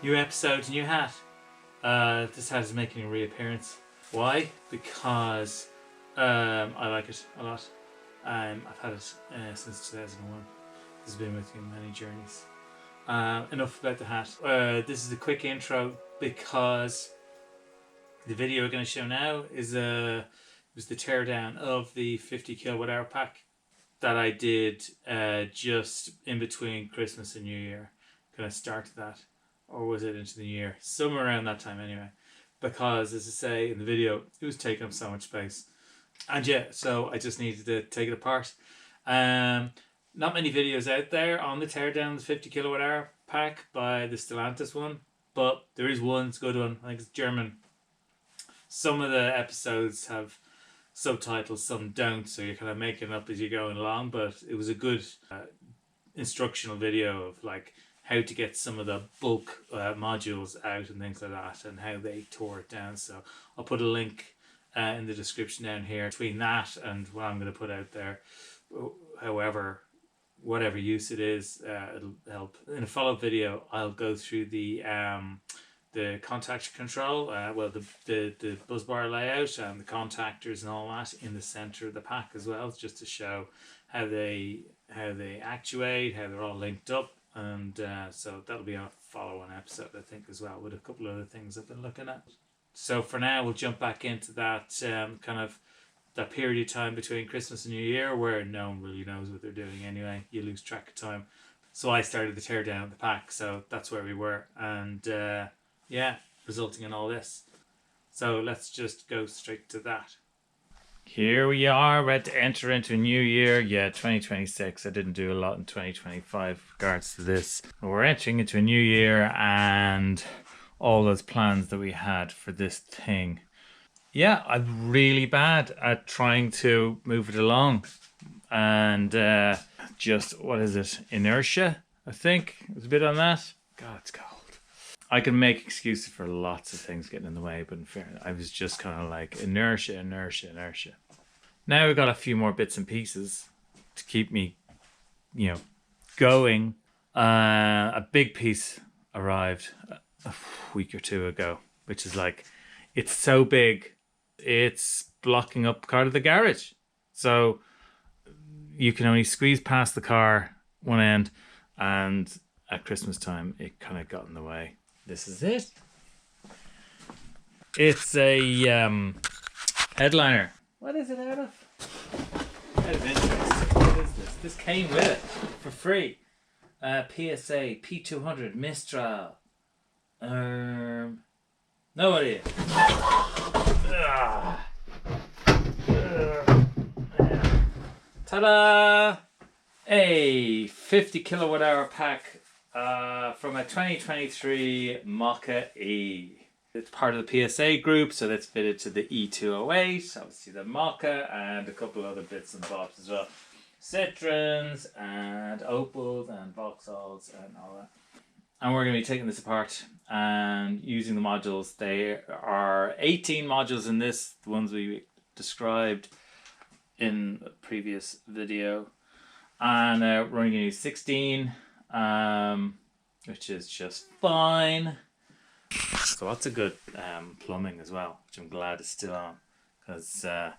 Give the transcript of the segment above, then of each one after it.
New episode, new hat. This hat is making a reappearance. Why? Because I like it a lot. I've had it since 2001. This has been with me on many journeys. Enough about the hat. This is a quick intro because the video we're going to show now is was the teardown of the 50 kilowatt hour pack that I did just in between Christmas and New Year. Kind of started that, or was it into the New Year? Somewhere around that time anyway. Because, as I say in the video, it was taking up so much space. And yeah, so I just needed to take it apart. Not many videos out there on the teardown, the 50 kilowatt hour pack by the Stellantis one. But there is one, it's a good one. I think it's German. Some of the episodes have subtitles, some don't. So you're kind of making it up as you're going along. But it was a good instructional video of like how to get some of the bulk modules out and things like that, and how they tore it down. So I'll put a link in the description down here between that and what I'm going to put out there. However, whatever use it is, it'll help. In a follow-up video, I'll go through the contact control, the busbar layout and the contactors and all that in the center of the pack as well, just to show how they actuate, how they're all linked up. And so that'll be a follow-on episode, I think, as well, with a couple of other things I've been looking at. So for now, we'll jump back into that kind of that period of time between Christmas and New Year where no one really knows what they're doing anyway. You lose track of time. So I started the teardown of the pack, so that's where we were. And yeah, resulting in all this. So let's just go straight to that. Here we are, ready to enter into a new year. Yeah, 2026. I didn't do a lot in 2025 with regards to this. But we're entering into a new year and all those plans that we had for this thing. Yeah, I'm really bad at trying to move it along. And just, what is it? Inertia, I think. It was a bit on that. God, it's cold. I can make excuses for lots of things getting in the way, but in fairness, I was just kind of like inertia. Now we've got a few more bits and pieces to keep me, going. A big piece arrived a week or two ago, which is like, it's so big, it's blocking up part of the garage. So you can only squeeze past the car one end, and at Christmas time, it kind of got in the way. This is it. It's a headliner. What is it out of? Out of interest. What is this? This came with it for free. PSA P200 Mistral. No idea. Ta-da! A 50 kilowatt hour pack from a 2023 Mokka-e. It's part of the PSA group, so that's fitted to the e-208, obviously the Mokka, and a couple other bits and bobs as well. Citroens and Opels and Vauxhalls and all that. And we're going to be taking this apart and using the modules. There are 18 modules in this, the ones we described in a previous video. And we're only going to use 16, which is just fine. So lots of good plumbing as well, which I'm glad is still on, because I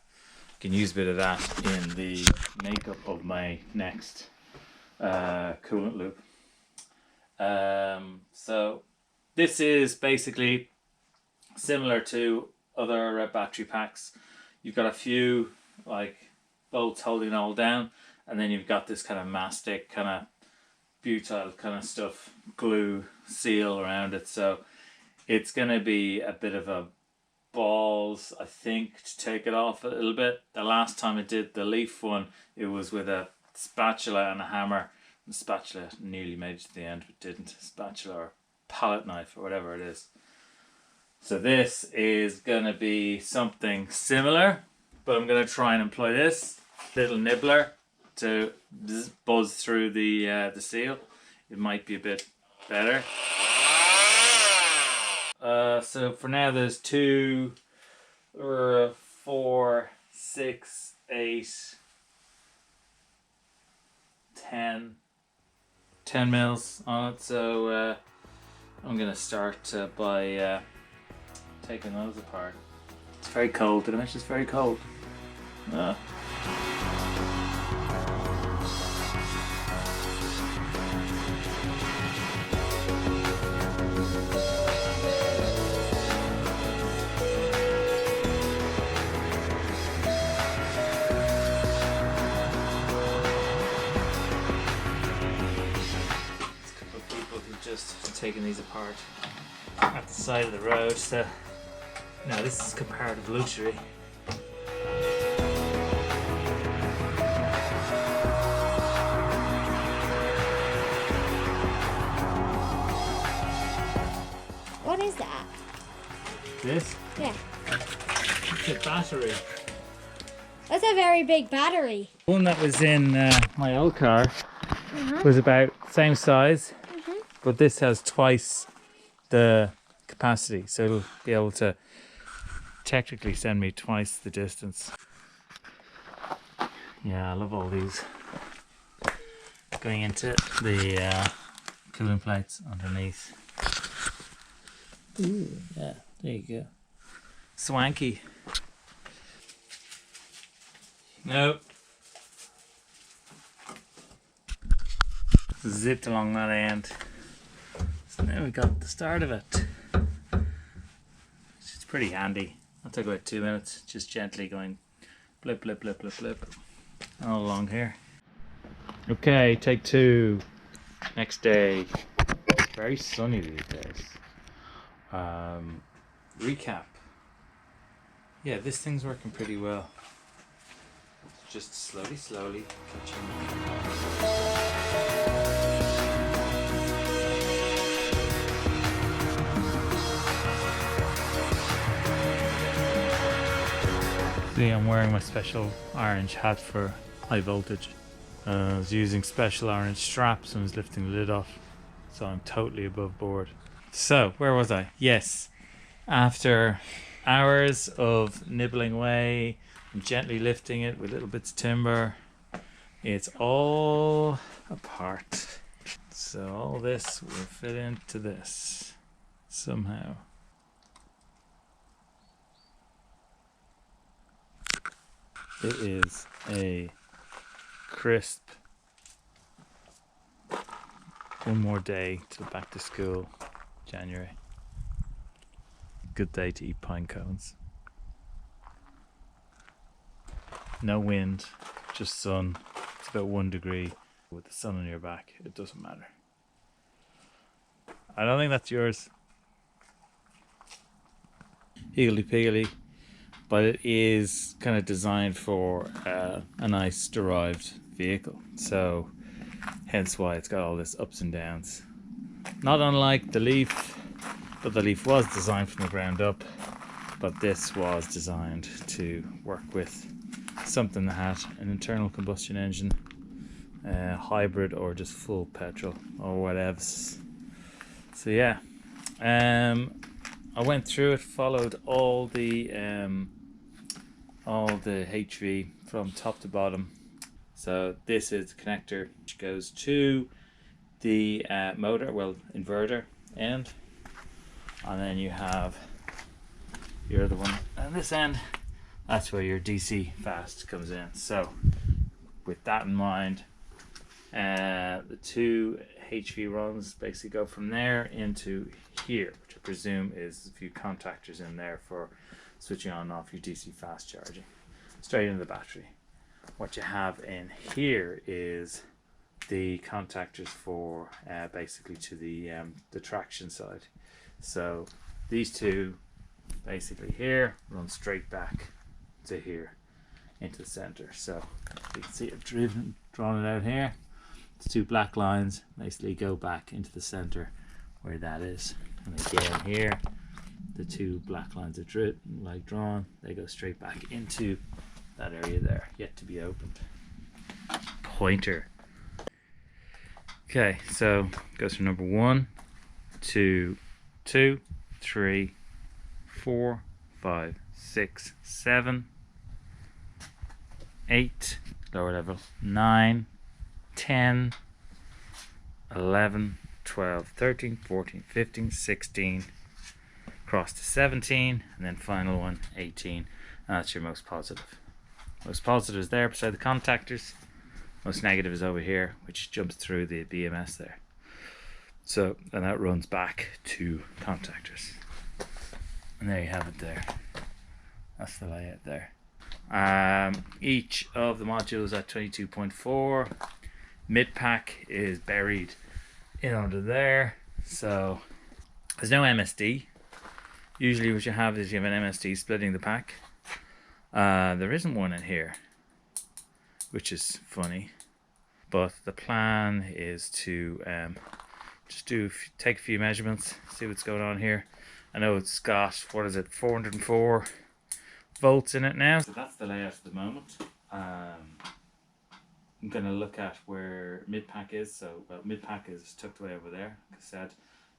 can use a bit of that in the makeup of my next coolant loop. So this is basically similar to other battery packs. You've got a few like bolts holding it all down, and then you've got this kind of mastic, kind of butyl kind of stuff, glue seal around it. So it's going to be a bit of a balls, I think, to take it off a little bit. The last time I did the Leaf one, it was with a spatula and a hammer. The spatula nearly made it to the end, but didn't. Spatula or palette knife or whatever it is. So this is going to be something similar, but I'm going to try and employ this little nibbler to buzz through the seal. It might be a bit better. So for now, there's 2, 4, 6, 8, 10 mils on it. So I'm gonna start by taking those apart. It's very cold. Did I mention it's very cold? Just taking these apart at the side of the road, so now this is comparative luxury. What is that? This? Yeah. It's a battery. That's a very big battery. One that was in my old car was about the same size. But this has twice the capacity, so it'll be able to technically send me twice the distance. Yeah, I love all these going into the cooling plates underneath. Ooh, yeah, there you go. Swanky. Nope. Zipped along that end. So now we got the start of it. It's pretty handy. I'll take about 2 minutes, just gently going blip, blip, blip, blip, blip, all along here. Okay, take 2. Next day. Very sunny these days. Recap. Yeah, this thing's working pretty well. Just slowly, slowly catching. See, I'm wearing my special orange hat for high voltage. I was using special orange straps and was lifting the lid off, so I'm totally above board. So, where was I? Yes, after hours of nibbling away and gently lifting it with little bits of timber, it's all apart. So all this will fit into this somehow. It is a crisp one more day till back to school, January. Good day to eat pine cones. No wind, just sun. It's about 1 degree. With the sun on your back, it doesn't matter. I don't think that's yours. Higgledy-piggledy. But it is kind of designed for a nice derived vehicle, so hence why it's got all this ups and downs. Not unlike the Leaf, but the Leaf was designed from the ground up, but this was designed to work with something that had an internal combustion engine, hybrid or just full petrol or whatever. So yeah, I went through it, followed all the HV from top to bottom. So this is the connector which goes to the motor, well, inverter end, and then you have your other one on this end. That's where your DC fast comes in. So with that in mind, the 2 HV runs basically go from there into here, which I presume is a few contactors in there for switching on and off your DC fast charging, straight into the battery. What you have in here is the contactors for basically to the traction side. So these 2 basically here run straight back to here into the center. So you can see I've drawn it out here. The 2 black lines basically go back into the center where that is, and again here the 2 black lines are drawn, they go straight back into that area there, yet to be opened. Pointer. Okay, so it goes from number 1 to 2, 3, 4, 5, 6, 7, 8, lower level, 9, 10, 11, 12, 13, 14, 15, 16, across to 17, and then final one, 18. And that's your most positive. Most positive is there beside the contactors. Most negative is over here, which jumps through the BMS there. So, and that runs back to contactors. And there you have it there. That's the layout there. Each of the modules at 22.4. Mid-pack is buried in under there. So, there's no MSD. Usually what you have is you have an MSD splitting the pack. There isn't one in here, which is funny, but the plan is to just take a few measurements, see what's going on here. I know it's got, what is it, 404 volts in it now. So that's the layout at the moment. I'm going to look at where mid-pack is. So mid-pack is tucked away over there, like I said,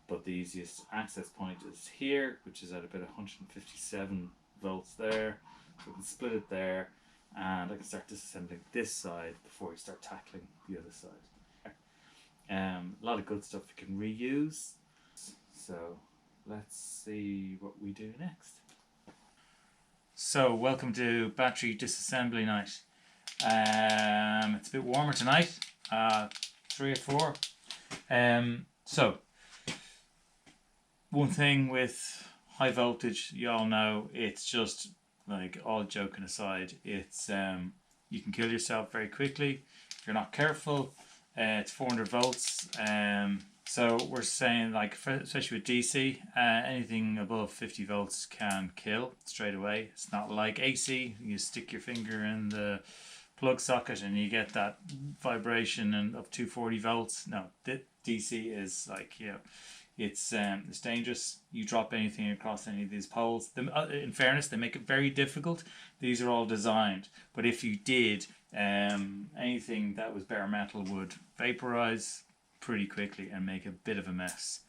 but the easiest access point is here, which is at about 157 volts there. So we can split it there, and I can start disassembling this side before we start tackling the other side. A lot of good stuff you can reuse. So let's see what we do next. So welcome to battery disassembly night. It's a bit warmer tonight, 3 or 4. So one thing with high voltage, you all know, it's just like, all joking aside, it's you can kill yourself very quickly if you're not careful. It's 400 volts. So we're saying, like, especially with DC, anything above 50 volts can kill straight away. It's not like AC. You stick your finger in the plug socket and you get that vibration and up to 40 volts. No, DC is like, you know, it's dangerous. You drop anything across any of these poles. In fairness, they make it very difficult. These are all designed, but if you did, anything that was bare metal would vaporize pretty quickly and make a bit of a mess.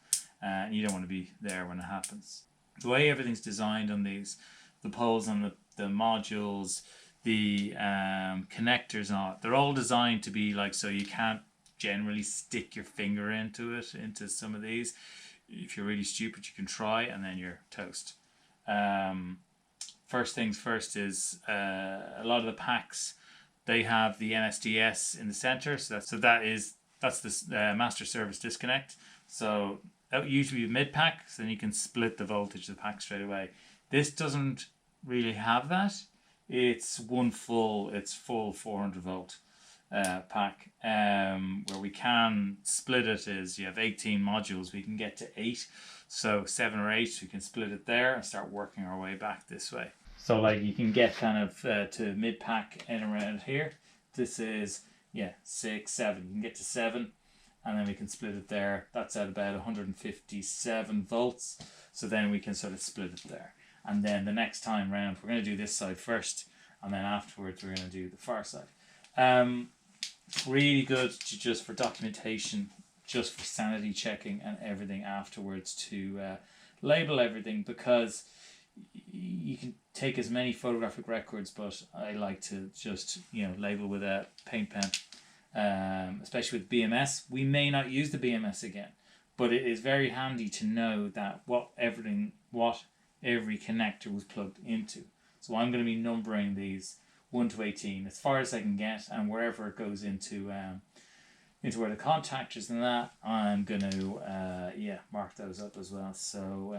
And you don't want to be there when it happens. The way everything's designed on these, the poles and the modules, the connectors on it, they're all designed to be like, so you can't generally stick your finger into some of these. If you're really stupid, you can try, and then you're toast. First things first is a lot of the packs, they have the MSDS in the center, that's the master service disconnect. So that would usually be mid-pack, so then you can split the voltage of the pack straight away. This doesn't really have that. It's full 400 volt pack. Where we can split it is, you have 18 modules, we can get to 8. So 7 or 8, we can split it there and start working our way back this way. So like you can get kind of to mid-pack and around here. This is 6, 7. You can get to 7, and then we can split it there. That's at about 157 volts. So then we can sort of split it there. And then the next time round, we're going to do this side first, and then afterwards we're going to do the far side. Really good to just for documentation, just for sanity checking and everything afterwards, to label everything, because you can take as many photographic records, but I like to just label with a paint pen. Especially with BMS, we may not use the BMS again, but it is very handy to know that what every connector was plugged into. So I'm going to be numbering these 1 to 18 as far as I can get, and wherever it goes into where the contactors and that, I'm going to mark those up as well. So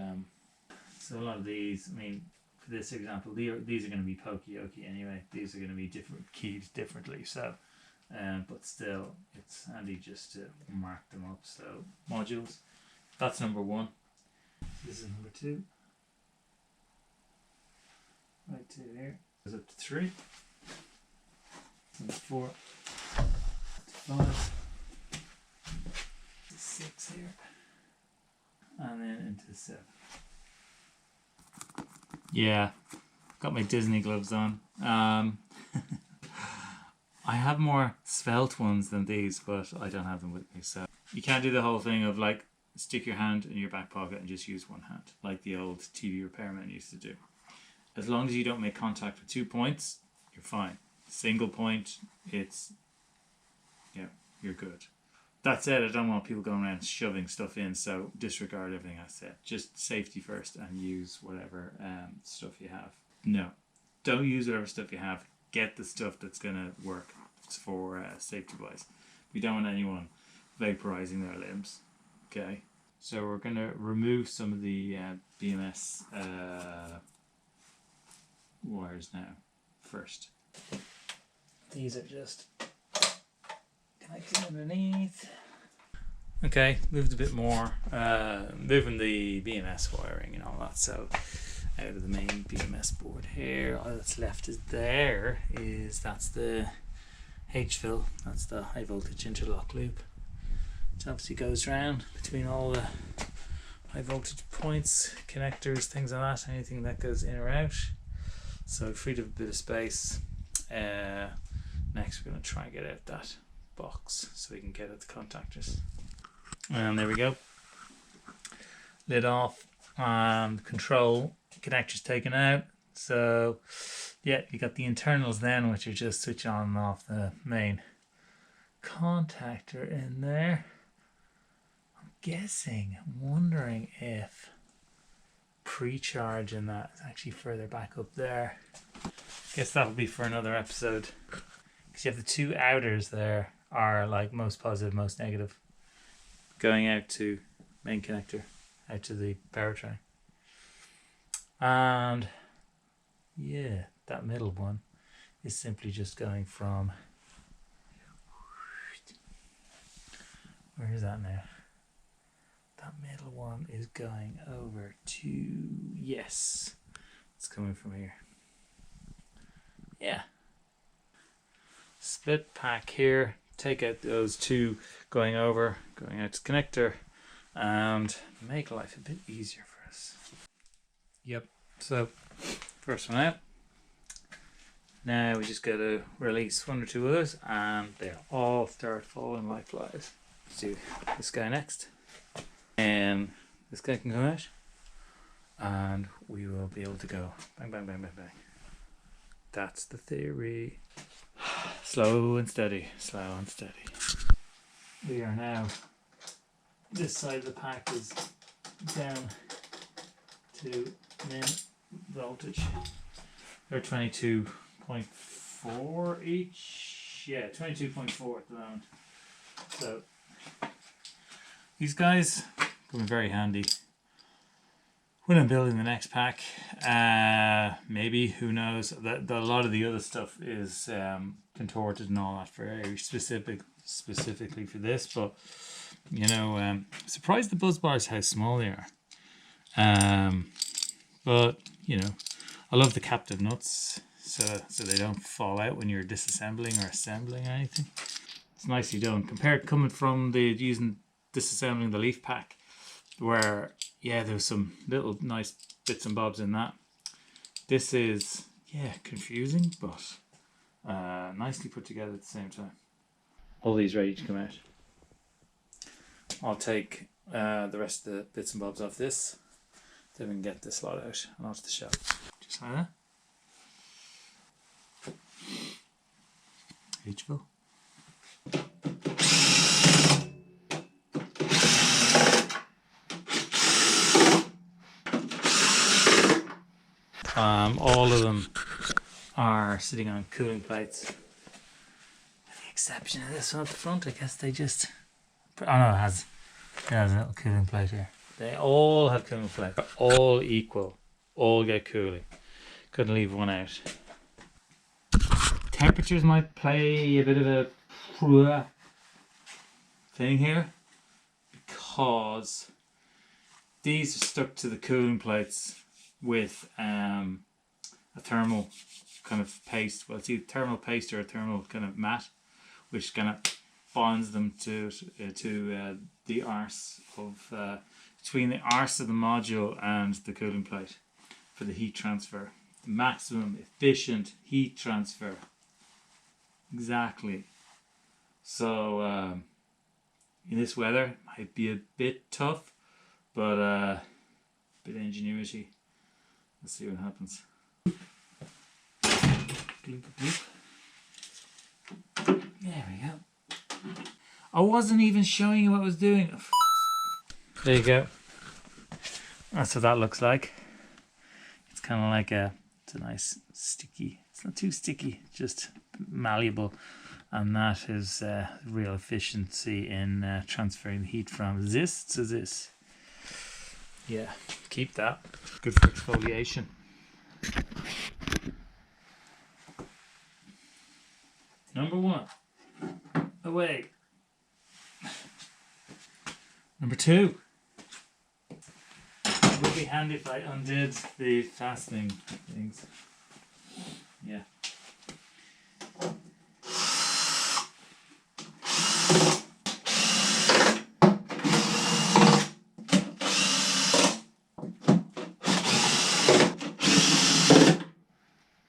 so a lot of these, I mean, for this example, these are going to be pokey-okey anyway. These are going to be keyed differently. So, but still, it's handy just to mark them up. So modules, that's number 1. This is number 2. Right to here. Goes up to 3. Number 4. 5. 6 here. And then into 7. Yeah, got my Disney gloves on. I have more svelte ones than these, but I don't have them with me. So you can't do the whole thing of like stick your hand in your back pocket and just use one hand, like the old TV repairman used to do. As long as you don't make contact with 2 points, you're fine. Single point, you're good. That said, I don't want people going around shoving stuff in, so disregard everything I said. Just safety first and use whatever stuff you have. No, don't use whatever stuff you have. Get the stuff that's going to work for safety wise. We don't want anyone vaporizing their limbs. Okay, so we're going to remove some of the BMS wires now first. These are just connecting underneath. Okay, moved a bit more, moving the BMS wiring and all that, so out of the main BMS board here, all that's left is that's the H-fill, that's the high voltage interlock loop, which obviously goes around between all the high voltage points, connectors, things like that, anything that goes in or out. So freed up a bit of space. Next we're going to try and get out that box so we can get at the contactors. And there we go. Lid off and control connectors taken out. So yeah, you got the internals then, which are just switch on and off the main contactor in there. I'm wondering if pre-charging that is actually further back up there. Guess that'll be for another episode. Because you have the two outers there are like most positive, most negative. Going out to main connector, out to the powertrain. And yeah, that middle one is simply just going from, where is that now? That middle one is going over to, yes, it's coming from here. Yeah. Split pack here, take out those two going over, going out to the connector, and make life a bit easier for us. Yep, so first one out. Now we just got to release one or two others and they'll all start falling like flies. Let's do this guy next. And this guy can come out and we will be able to go bang, bang, bang, bang, bang. That's the theory. Slow and steady, slow and steady. We are now, this side of the pack is down to min voltage. They're 22.4 each. Yeah, 22.4 at the moment. So these guys come in very handy when I'm building the next pack. Maybe, who knows? A lot of the other stuff is contorted and all that, very specifically for this. But you know, surprised the buzz bars how small they are. But you know, I love the captive nuts, so they don't fall out when you're disassembling or assembling or anything. It's nicely done. Coming from using disassembling the leaf pack, where yeah, there's some little nice bits and bobs in that. This is confusing, but nicely put together at the same time. All these ready to come out. I'll take the rest of the bits and bobs off this, then we can get this lot out and onto the shelf. Just like that. H-fill. All of them are sitting on cooling plates. With the exception of this one at the front, I guess they just... Oh no, it has a little cooling plate here. They all have cooling plates. They're all equal. All get cooling. Couldn't leave one out. Temperatures might play a bit of a thing here, because these are stuck to the cooling plates with a thermal kind of paste. Well, it's either thermal paste or a thermal kind of mat, which kind of bonds them to the arse of between the arse of the module and the cooling plate for the heat transfer. The maximum efficient heat transfer. Exactly. So in this weather, it might be a bit tough, but a bit of ingenuity. Let's see what happens. There we go. I wasn't even showing you what I was doing. There you go. That's what that looks like. It's kind of like it's a nice sticky, it's not too sticky, just malleable. And that is real efficiency in transferring the heat from this to this. Yeah, keep that. Good for exfoliation. Number 1. Away. Number 2. It would be handy if I undid the fastening things. Yeah.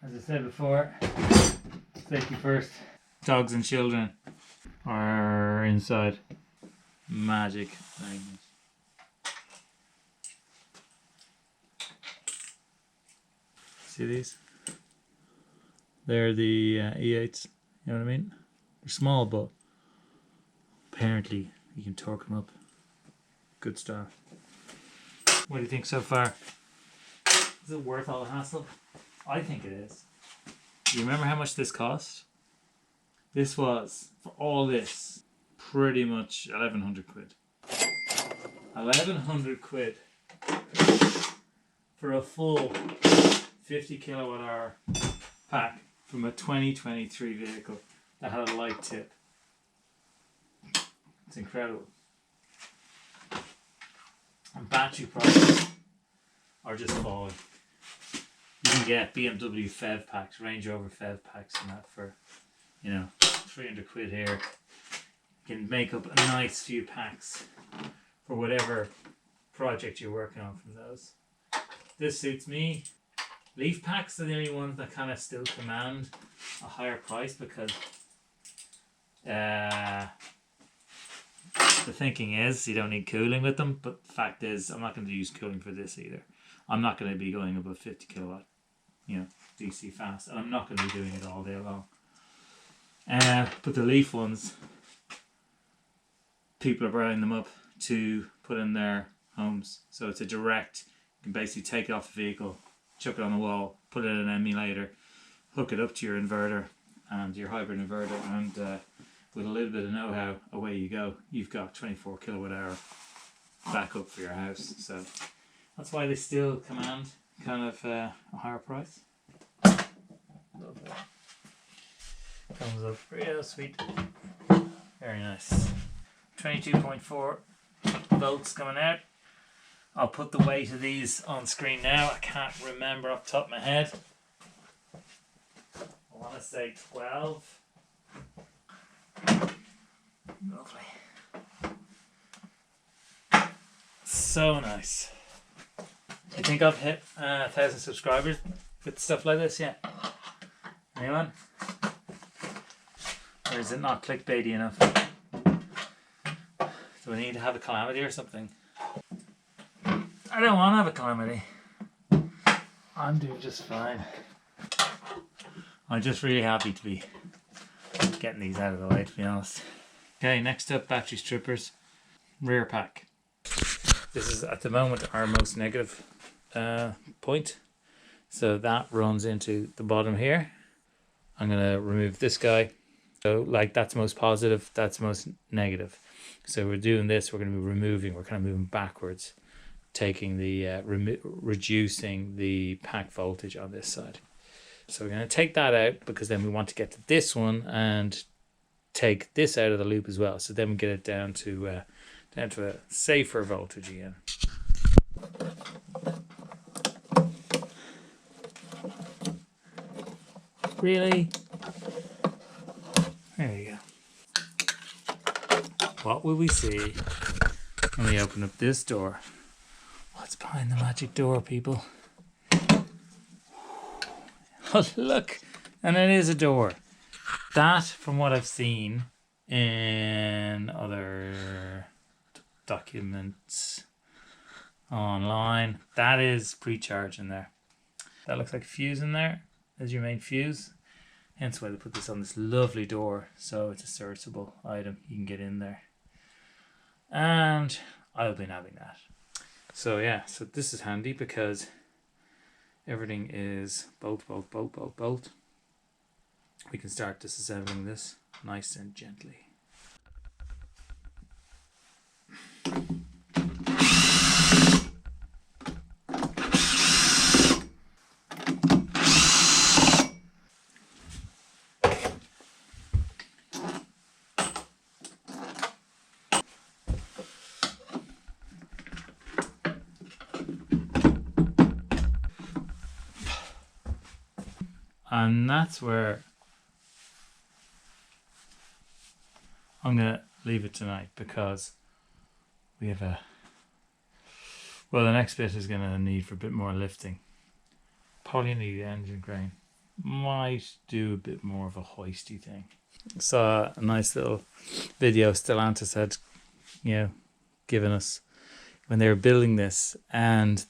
As I said before, safety first. Dogs and children are inside. Magic magnet. See these? They're the E8s, you know what I mean? They're small, but apparently you can torque them up. Good stuff. What do you think so far? Is it worth all the hassle? I think it is. Do you remember how much this cost? This was, for all this, pretty much 1,100 quid. 1,100 quid for a full 50 kilowatt hour pack from a 2023 vehicle that had a light tip. It's incredible. And battery prices are just falling. You can get BMW FEV packs, Range Rover FEV packs and that for, 300 quid here. You can make up a nice few packs for whatever project you're working on from those. This suits me. Leaf packs are the only ones that kind of still command a higher price because the thinking is you don't need cooling with them, but the fact is I'm not going to use cooling for this either. I'm not going to be going above 50 kilowatt, DC fast, and I'm not going to be doing it all day long. But the Leaf ones, people are buying them up to put in their homes. So it's a direct, you can basically take it off the vehicle, chuck it on the wall, put it in an emulator, hook it up to your inverter and your hybrid inverter, and with a little bit of know-how, away you go. You've got 24 kilowatt hour backup for your house. So that's why they still command kind of a higher price. Lovely. Comes up real sweet. Very nice. 22.4 volts coming out. I'll put the weight of these on screen now. I can't remember off the top of my head. I want to say 12. Lovely. So nice. You think I've hit 1,000 subscribers with stuff like this yet? Anyone? Or is it not clickbaity enough? Do I need to have a calamity or something? I don't want to have a calamity. I'm doing just fine. I'm just really happy to be getting these out of the way, to be honest. Okay, next up, battery strippers. Rear pack. This is at the moment our most negative point. So that runs into the bottom here. I'm going to remove this guy. So like that's most positive, that's most negative. So we're doing this, we're going to be removing, we're kind of moving backwards, taking the, reducing the pack voltage on this side. So we're going to take that out because then we want to get to this one and take this out of the loop as well. So then we get it down to a safer voltage again. Really? There you go. What will we see when we open up this door? What's behind the magic door, people? Oh, look! And it is a door. That, from what I've seen in other documents online, that is pre-charge in there. That looks like a fuse in there. There's your main fuse. Hence why they put this on this lovely door, so it's a serviceable item. You can get in there. And I'll be nabbing that. So yeah, so this is handy because everything is bolt. We can start disassembling this nice and gently. And that's where I'm going to leave it tonight, because we have well, the next bit is going to need for a bit more lifting. Probably need the engine crane. Might do a bit more of a hoisty thing. Saw a nice little video Stellantis had, given us when they were building this, and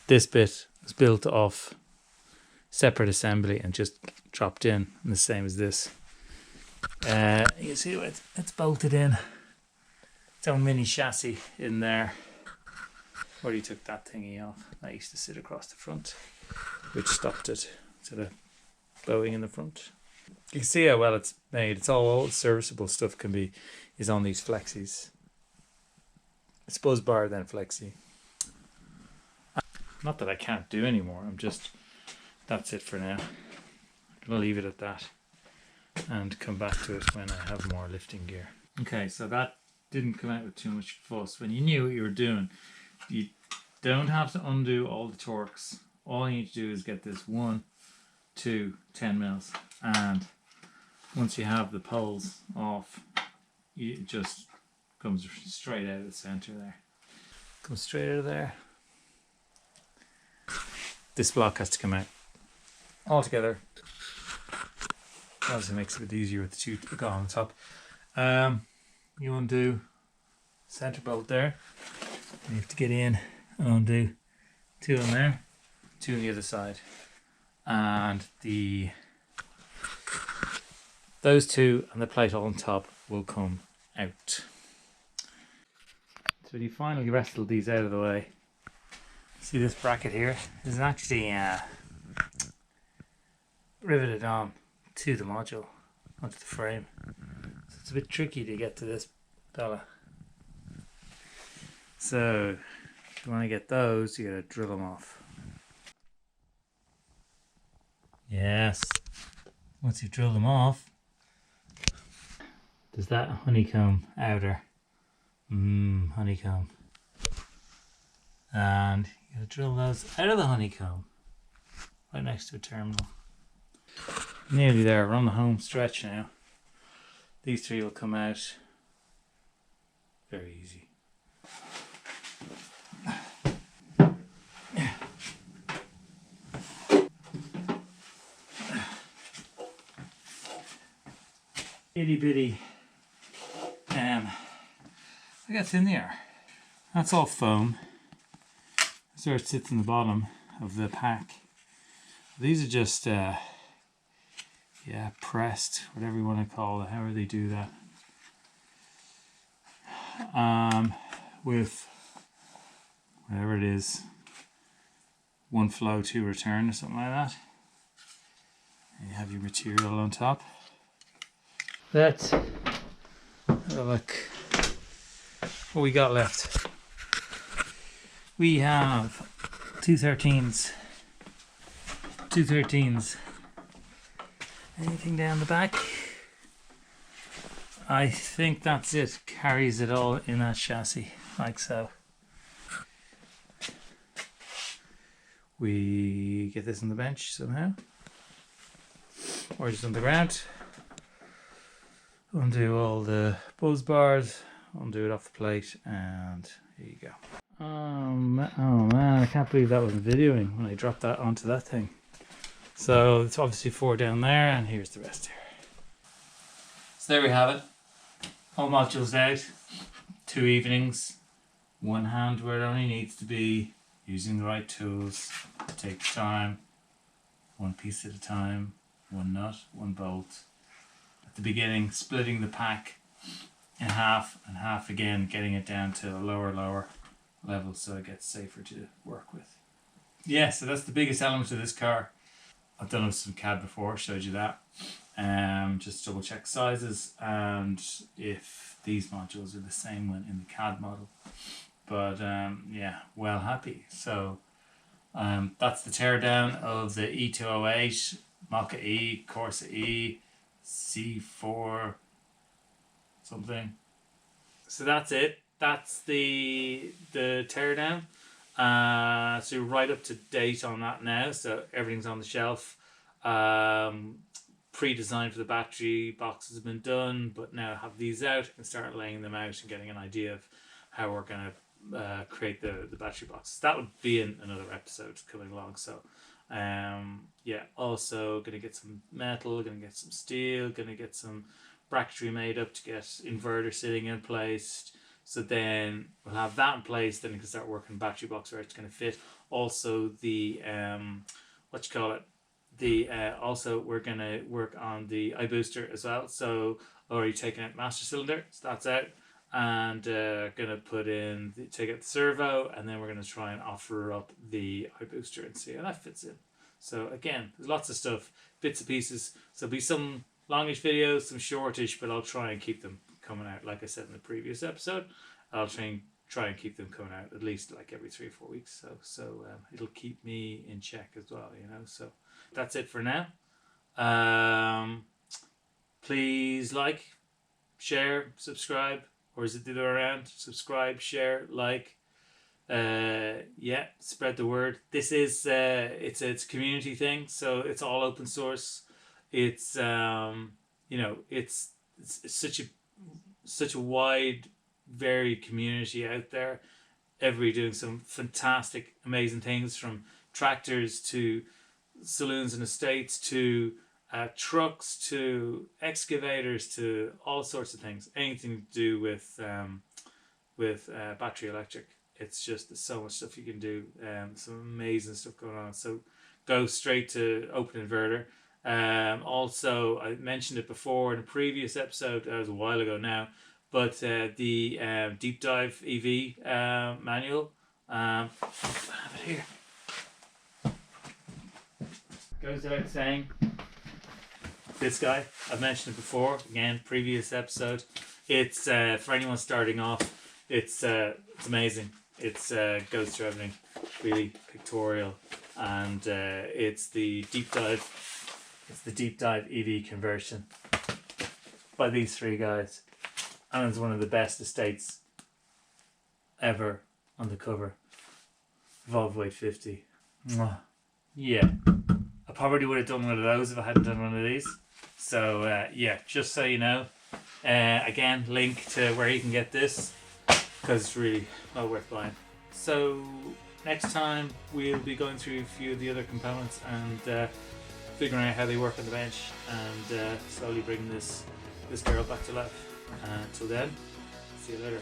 this bit was built off separate assembly and just dropped in, and the same as this. You see it's bolted in. Its own mini chassis in there. Already took that thingy off. I used to sit across the front, which stopped it instead of blowing in the front. You can see how well it's made. It's all serviceable stuff is on these flexis. It's busbar then flexi. Not that I can't do anymore. That's it for now. I'm gonna leave it at that and come back to it when I have more lifting gear. Okay, so that didn't come out with too much fuss. When you knew what you were doing, you don't have to undo all the torques. All you need to do is get this 1, 2, 10 mils, and once you have the poles off, it just comes straight out of the center there. Comes straight out of there. This block has to come out all together. Obviously makes it a bit easier with the two go on top. You undo center bolt there. You have to get in and undo 2 in there, 2 on the other side, and those 2 and the plate on top will come out. So when you finally wrestle these out of the way, see this bracket here is actually riveted on to the module, onto the frame. So it's a bit tricky to get to this fella. So if you want to get those, you gotta drill them off. Yes. Once you drill them off, there's that honeycomb outer. Honeycomb. And you gotta drill those out of the honeycomb, right next to a terminal. Nearly there, we're on the home stretch now. These 3 will come out very easy. Itty bitty. I got in there. That's all foam. That's where it sits in the bottom of the pack. These are just pressed, whatever you want to call it, however they do that. With whatever it is, 1 flow 2 return or something like that. And you have your material on top. Let's have a look what we got left. We have 213s. Anything down the back? I think that's it. Carries it all in that chassis, like so. We get this on the bench somehow, or just on the ground. Undo all the buzz bars, undo it off the plate, and here you go. Oh man, I can't believe that wasn't videoing when I dropped that onto that thing. So it's obviously 4 down there, and here's the rest here. So there we have it. All modules out. 2 evenings. 1 hand where it only needs to be. Using the right tools. Take time. 1 piece at a time. one nut, one bolt. At the beginning, splitting the pack in half and half again, getting it down to a lower level so it gets safer to work with. Yeah, so that's the biggest element of this car. I've done some CAD before, showed you that. Just double check sizes and if these modules are the same one in the CAD model. But yeah, well happy. So that's the teardown of the e-208, Mokka-e, Corsa-e, C4 something. So that's it. That's the teardown. So you're right up to date on that now. So everything's on the shelf. Pre-designed for the battery boxes have been done, but now I have these out and start laying them out and getting an idea of how we're going to create the battery boxes. That would be in another episode coming along. So yeah, also going to get some metal, going to get some steel, going to get some bracketry made up to get inverter sitting in place. So then we'll have that in place, then you can start working battery box where it's going to fit. Also the also we're going to work on the iBooster as well. So already taken out master cylinder, so that's out, and going to put in take out the servo, and then we're going to try and offer up the iBooster and see how that fits in. So again, there's lots of stuff, bits and pieces. So there'll be some longish videos, some shortish, but I'll try and keep them coming out. Like I said in the previous episode, I'll try and keep them coming out at least like every 3 or 4 weeks. So it'll keep me in check as well, you know. So that's it for now. Please like, share, subscribe, or is it the other way around? Subscribe, share, like. Yeah, spread the word. This is it's a community thing, so it's all open source. It's you know, it's such a wide, varied community out there. Everybody doing some fantastic, amazing things, from tractors to saloons and estates to trucks to excavators to all sorts of things. Anything to do with battery electric. It's just there's so much stuff you can do. Some amazing stuff going on. So go straight to Open Inverter. Also, I mentioned it before in a previous episode. That was a while ago now. But the deep dive EV manual. I have it here. Goes without saying. This guy, I've mentioned it before. Again, previous episode. It's for anyone starting off. It's amazing. It's goes through everything, really pictorial, and it's the deep dive. It's the deep dive EV conversion by these three guys, and it's one of the best estates ever on the cover. Volvo 850. Yeah, I probably would have done one of those if I hadn't done one of these. So yeah, just so you know, again, link to where you can get this, because it's really well worth buying. So next time we'll be going through a few of the other components and figuring out how they work on the bench, and slowly bringing this girl back to life. Until then, see you later.